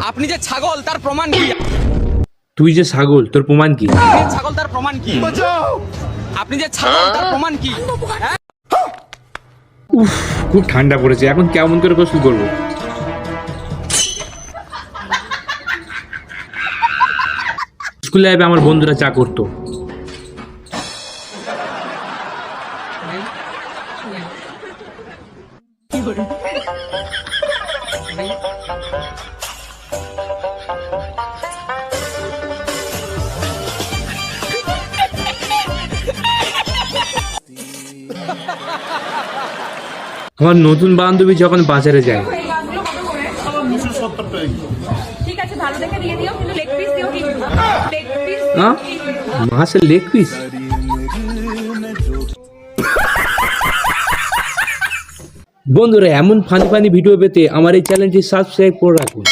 আপনি যে ছাগল তার প্রমাণ কি? তুই যে ছাগল তোর প্রমাণ কি? ছাগল তার প্রমাণ কি? আপনি যে ছাগল তার প্রমাণ কি? উফ, খুব ঠান্ডা পড়েছে, এখন কেমন করে গোসল করবো? স্কুলে যাবে আমার বন্ধুরা চা করতো। আমার নতুন বান্ধবী যখন বাজারে যায়, ঠিক আছে ভালো দেখে দিয়ে দিও, কিন্তু লেগ পিস দিও কিন্তু লেগ পিস। মাছের লেগ পিস? বন্ধুরা, এমন ফানি ফানি ভিডিও পেতে আমার এই চ্যানেলটি সাবস্ক্রাইব করে রাখুন।